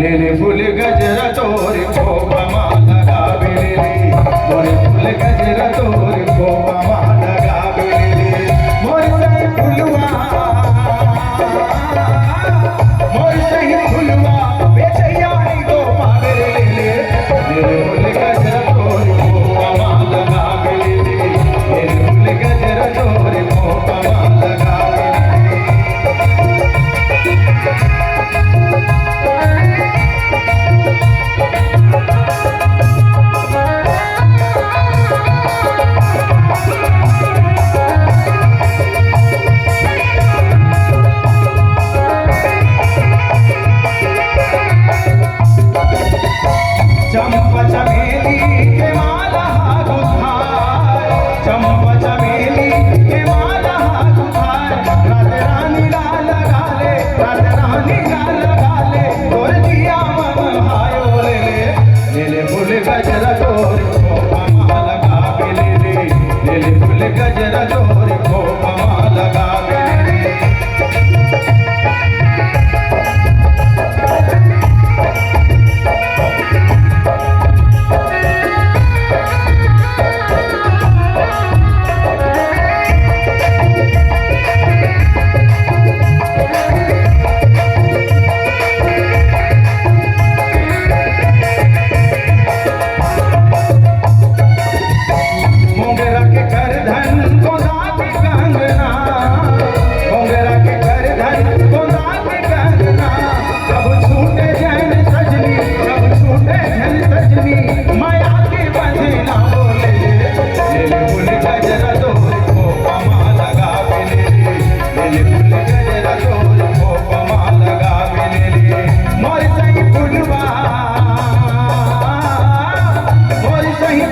lily फूल गजरा तोर खोपा माला गावे लिली मोरे फूल गजरा तोर खोपा माला गावे लिली मोर सही फुलवा मोर सही फुलवा बेचैया दो पावे लिली लिली फूल गजरा तोर खोपा माला गावे लिली लिली फूल गजरा तोर खोपा माला गावे चंपा चमेली के माला गुथार चंपा चमेली के माला गुथार रात रानी लाल गाले रात रानी लाल गाले तोर दिया मन हायो ले ले फूल गजरा तोर खोपा माला गावे ले फूल गजरा तोर खोपा माला गावे मोर सही